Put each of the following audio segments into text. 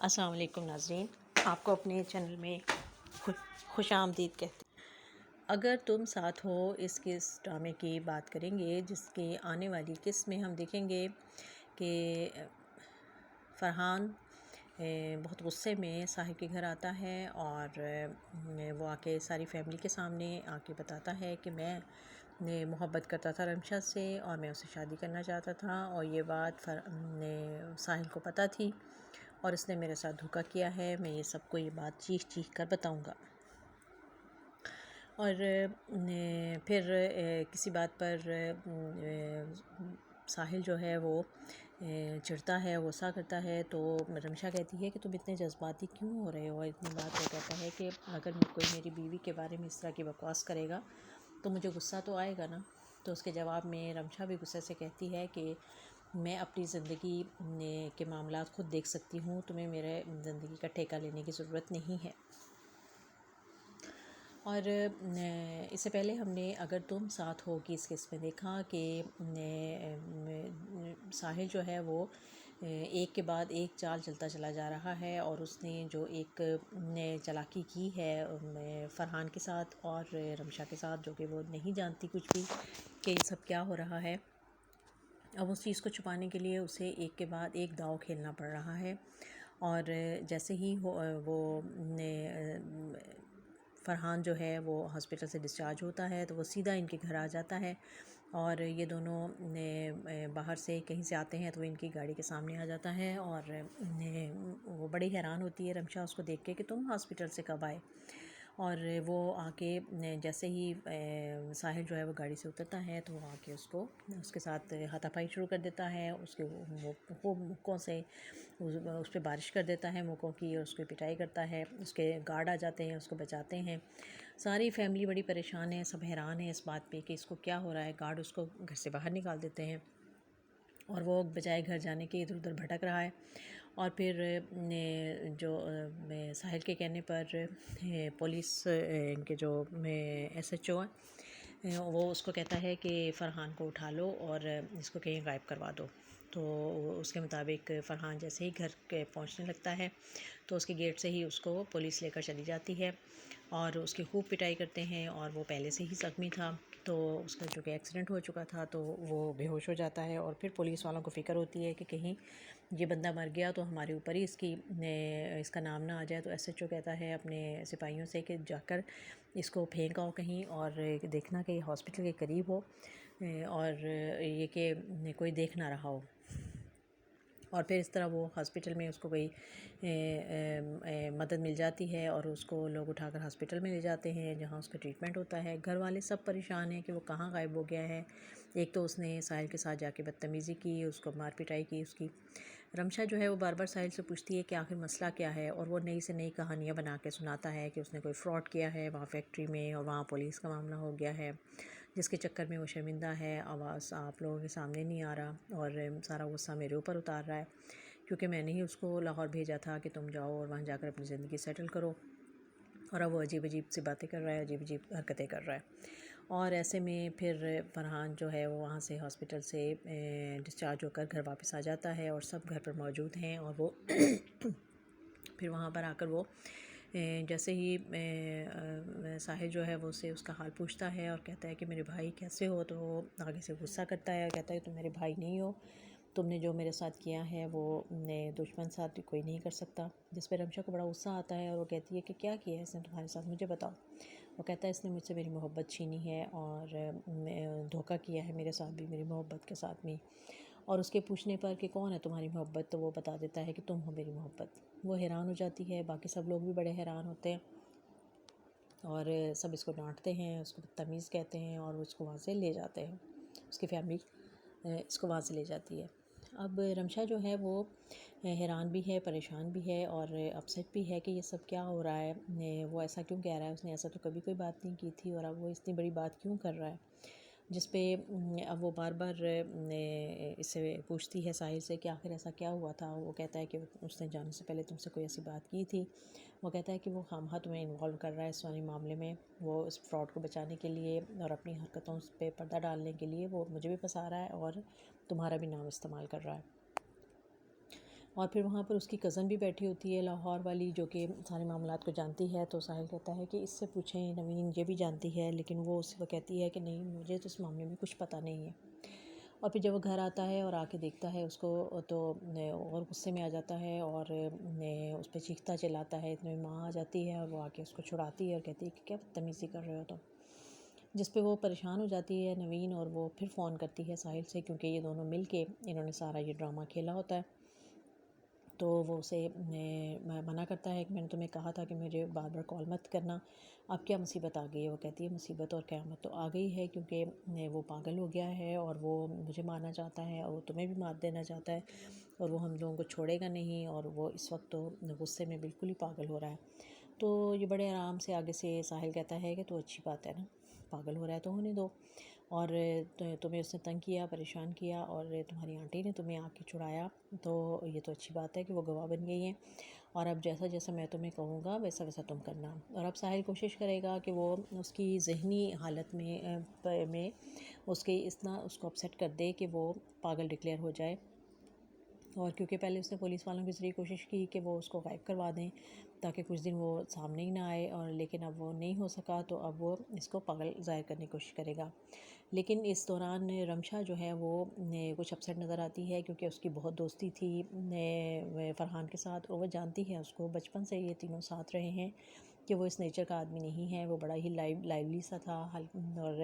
السلام علیکم ناظرین، آپ کو اپنے چینل میں خوش آمدید کہتے ہیں۔ اگر تم ساتھ ہو اس ڈرامے کی بات کریں گے، جس کے آنے والی قسط میں ہم دیکھیں گے کہ فرحان بہت غصے میں ساحل کے گھر آتا ہے اور وہ آ کے ساری فیملی کے سامنے آ کے بتاتا ہے کہ میں محبت کرتا تھا رمشا سے اور میں اسے شادی کرنا چاہتا تھا، اور یہ بات ساحل کو پتہ تھی اور اس نے میرے ساتھ دھوکہ کیا ہے، میں یہ سب کو یہ بات چیخ چیخ کر بتاؤں گا۔ اور پھر کسی بات پر ساحل جو ہے وہ چڑھتا ہے، غصہ کرتا ہے، تو رمشا کہتی ہے کہ تم اتنے جذباتی کیوں ہو رہے ہو، اور اتنی بات وہ کہتا ہے کہ اگر کوئی میری بیوی کے بارے میں اس طرح کی بکواس کرے گا تو مجھے غصہ تو آئے گا نا۔ تو اس کے جواب میں رمشا بھی غصے سے کہتی ہے کہ میں اپنی زندگی کے معاملات خود دیکھ سکتی ہوں، تمہیں میرے زندگی کا ٹھیکہ لینے کی ضرورت نہیں ہے۔ اور اس سے پہلے ہم نے اگر تم ساتھ ہو کہ اس کیس میں دیکھا کہ ساحل جو ہے وہ ایک کے بعد ایک چال چلتا چلا جا رہا ہے، اور اس نے جو ایک چالاکی کی ہے فرحان کے ساتھ اور رمشا کے ساتھ، جو کہ وہ نہیں جانتی کچھ بھی کہ یہ سب کیا ہو رہا ہے، اب اس چیز کو چھپانے کے لیے اسے ایک کے بعد ایک داؤ کھیلنا پڑ رہا ہے۔ اور جیسے ہی وہ فرحان جو ہے وہ ہاسپٹل سے ڈسچارج ہوتا ہے تو وہ سیدھا ان کے گھر آ جاتا ہے، اور یہ دونوں باہر سے کہیں سے آتے ہیں تو وہ ان کی گاڑی کے سامنے آ جاتا ہے، اور وہ بڑی حیران ہوتی ہے رمشا اس کو دیکھ کے کہ تم ہاسپٹل سے کب آئے۔ اور وہ آ کے جیسے ہی ساحل جو ہے وہ گاڑی سے اترتا ہے تو وہ آ کے اس کے ساتھ ہاتھا پائی شروع کر دیتا ہے، اس کے وہ مکوں سے اس پہ بارش کر دیتا ہے مکوں کی، اور اس کی پٹائی کرتا ہے، اس کے گارڈ آ جاتے ہیں، اس کو بچاتے ہیں۔ ساری فیملی بڑی پریشان ہے، سب حیران ہیں اس بات پہ کہ اس کو کیا ہو رہا ہے، گارڈ اس کو گھر سے باہر نکال دیتے ہیں اور وہ بجائے گھر جانے کے ادھر ادھر بھٹک رہا ہے۔ اور پھر جو ساحل کے کہنے پر پولیس ان کے جو ایس ایچ او ہیں وہ اس کو کہتا ہے کہ فرحان کو اٹھا لو اور اس کو کہیں غائب کروا دو۔ تو اس کے مطابق فرحان جیسے ہی گھر کے پہنچنے لگتا ہے تو اس کے گیٹ سے ہی اس کو پولیس لے کر چلی جاتی ہے، اور اس کی خوب پٹائی کرتے ہیں، اور وہ پہلے سے ہی زخمی تھا تو اس کا جو کہ ایکسیڈنٹ ہو چکا تھا تو وہ بے ہوش ہو جاتا ہے۔ اور پھر پولیس والوں کو فکر ہوتی ہے کہ کہیں یہ بندہ مر گیا تو ہمارے اوپر ہی اس کا نام نہ آ جائے، تو ایس ایچ او کہتا ہے اپنے سپاہیوں سے کہ جا کر اس کو پھینک آؤ کہیں، اور دیکھنا کہ یہ ہاسپٹل کے قریب ہو اور یہ کہ کوئی دیکھ نہ رہا ہو۔ اور پھر اس طرح وہ ہاسپٹل میں اس کو کوئی مدد مل جاتی ہے، اور اس کو لوگ اٹھا کر ہاسپٹل میں لے جاتے ہیں جہاں اس کا ٹریٹمنٹ ہوتا ہے۔ گھر والے سب پریشان ہیں کہ وہ کہاں غائب ہو گیا ہے۔ ایک تو اس نے ساحل کے ساتھ جا کے بدتمیزی کی، اس کو مار پٹائی کی اس کی۔ رمشا جو ہے وہ بار بار ساحل سے پوچھتی ہے کہ آخر مسئلہ کیا ہے، اور وہ نئی سے نئی کہانیاں بنا کے سناتا ہے کہ اس نے کوئی فراڈ کیا ہے وہاں فیکٹری میں، اور وہاں پولیس کا معاملہ ہو گیا ہے جس کے چکر میں وہ شرمندہ ہے، آواز آپ لوگوں کے سامنے نہیں آ رہا، اور سارا غصہ میرے اوپر اتار رہا ہے کیونکہ میں نے ہی اس کو لاہور بھیجا تھا کہ تم جاؤ اور وہاں جا کر اپنی زندگی سیٹل کرو، اور اب وہ عجیب عجیب سی باتیں کر رہا ہے، عجیب عجیب حرکتیں کر رہا ہے۔ اور ایسے میں پھر فرحان جو ہے وہ وہاں سے ہاسپٹل سے ڈسچارج ہو کر گھر واپس آ جاتا ہے، اور سب گھر پر موجود ہیں، اور وہ پھر وہاں پر آ کر وہ جیسے ہی ساحل جو ہے وہ اسے اس کا حال پوچھتا ہے اور کہتا ہے کہ میرے بھائی کیسے ہو، تو وہ آگے سے غصہ کرتا ہے اور کہتا ہے کہ تم میرے بھائی نہیں ہو، تم نے جو میرے ساتھ کیا ہے وہ دشمن ساتھ کوئی نہیں کر سکتا، جس پہ رمشا کو بڑا غصہ آتا ہے، اور وہ کہتی ہے کہ کیا کیا ہے اس نے تمہارے ساتھ، مجھے بتاؤ۔ وہ کہتا ہے اس نے مجھ سے میری محبت چھینی ہے اور دھوکہ کیا ہے میرے ساتھ بھی، میری محبت کے ساتھ بھی۔ اور اس کے پوچھنے پر کہ کون ہے تمہاری محبت، تو وہ بتا دیتا ہے کہ تم ہو میری محبت۔ وہ حیران ہو جاتی ہے، باقی سب لوگ بھی بڑے حیران ہوتے ہیں، اور سب اس کو ڈانٹتے ہیں، اس کو بدتمیز کہتے ہیں، اور وہ اس کو وہاں سے لے جاتے ہیں، اس کی فیملی اس کو وہاں سے لے جاتی ہے۔ اب رمشا جو ہے وہ حیران بھی ہے، پریشان بھی ہے، اور اپسیٹ بھی ہے کہ یہ سب کیا ہو رہا ہے، وہ ایسا کیوں کہہ رہا ہے، اس نے ایسا تو کبھی کوئی بات نہیں کی تھی، اور اب وہ اتنی بڑی بات کیوں کر رہا ہے، جس پہ اب وہ بار بار اس سے پوچھتی ہے ساحل سے کہ آخر ایسا کیا ہوا تھا۔ وہ کہتا ہے کہ اس نے جانے سے پہلے تم سے کوئی ایسی بات کی تھی۔ وہ کہتا ہے کہ وہ خامخواہ تمہیں انوالو کر رہا ہے اس والی معاملے میں، وہ اس فراڈ کو بچانے کے لیے اور اپنی حرکتوں پہ پردہ ڈالنے کے لیے وہ مجھے بھی پھنسا رہا ہے اور تمہارا بھی نام استعمال کر رہا ہے۔ اور پھر وہاں پر اس کی کزن بھی بیٹھی ہوتی ہے لاہور والی، جو کہ سارے معاملات کو جانتی ہے. تو ساحل کہتا ہے کہ اس سے پوچھیں، نوین یہ بھی جانتی ہے. لیکن وہ اس کو کہتی ہے کہ نہیں، مجھے تو اس معاملے میں کچھ پتہ نہیں ہے. اور پھر جب وہ گھر آتا ہے اور آ کے دیکھتا ہے اس کو، تو اور غصے میں آ جاتا ہے اور اس پہ چیختا چلاتا ہے. اتنے میں ماں آ جاتی ہے اور وہ آ کے اس کو چھڑاتی ہے اور کہتی ہے کہ کیا بدتمیزی کر رہے ہو تم. جس پہ وہ پریشان ہو جاتی ہے نوین، اور وہ پھر فون کرتی ہے ساحل سے، کیونکہ یہ دونوں مل کے انہوں نے سارا یہ ڈرامہ کھیلا ہوتا ہے. تو وہ اسے منع کرتا ہے کہ میں نے تمہیں کہا تھا کہ مجھے بار بار کال مت کرنا. اب کیا مصیبت آ گئی ہے؟ وہ کہتی ہے مصیبت اور قیامت تو آ گئی ہے، کیونکہ وہ پاگل ہو گیا ہے اور وہ مجھے مارنا چاہتا ہے اور وہ تمہیں بھی مار دینا چاہتا ہے، اور وہ ہم لوگوں کو چھوڑے گا نہیں، اور وہ اس وقت تو غصے میں بالکل ہی پاگل ہو رہا ہے. تو یہ بڑے آرام سے آگے سے ساحل کہتا ہے کہ تو اچھی بات ہے نا، پاگل ہو رہا ہے تو ہونے دو، اور تمہیں اس نے تنگ کیا، پریشان کیا، اور تمہاری آنٹی نے تمہیں آ کے چھڑایا، تو یہ تو اچھی بات ہے کہ وہ گواہ بن گئی ہیں. اور اب جیسا جیسا میں تمہیں کہوں گا ویسا ویسا تم کرنا. اور اب ساحل کوشش کرے گا کہ وہ اس کی ذہنی حالت میں اس کے اتنا اس کو اپسیٹ کر دے کہ وہ پاگل ڈکلیئر ہو جائے. اور کیونکہ پہلے اس نے پولیس والوں کے ذریعے کوشش کی کہ وہ اس کو غائب کروا دیں تاکہ کچھ دن وہ سامنے ہی نہ آئے، اور لیکن اب وہ نہیں ہو سکا، تو اب وہ اس کو پاگل ظاہر کرنے کی کوشش کرے گا. لیکن اس دوران رمشا جو ہے وہ کچھ اپسیٹ نظر آتی ہے، کیونکہ اس کی بہت دوستی تھی فرحان کے ساتھ، اور وہ جانتی ہے اس کو، بچپن سے یہ تینوں ساتھ رہے ہیں، کہ وہ اس نیچر کا آدمی نہیں ہے. وہ بڑا ہی لائیولی سا تھا، اور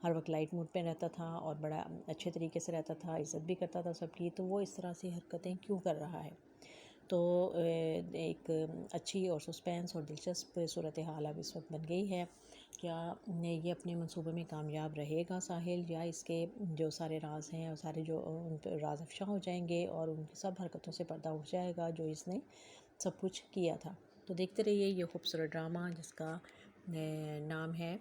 ہر وقت لائٹ موڈ پہ رہتا تھا، اور بڑا اچھے طریقے سے رہتا تھا، عزت بھی کرتا تھا سب کی. تو وہ اس طرح سے حرکتیں کیوں کر رہا ہے؟ تو ایک اچھی اور سسپینس اور دلچسپ صورتحال اب اس وقت بن گئی ہے. کیا یہ اپنے منصوبے میں کامیاب رہے گا ساحل، یا اس کے جو سارے راز ہیں اور سارے جو راز افشا ہو جائیں گے، اور ان کی سب حرکتوں سے پردہ اٹھ جائے گا جو اس نے سب کچھ کیا تھا؟ تو دیکھتے رہیے یہ خوبصورت ڈرامہ جس کا نام ہے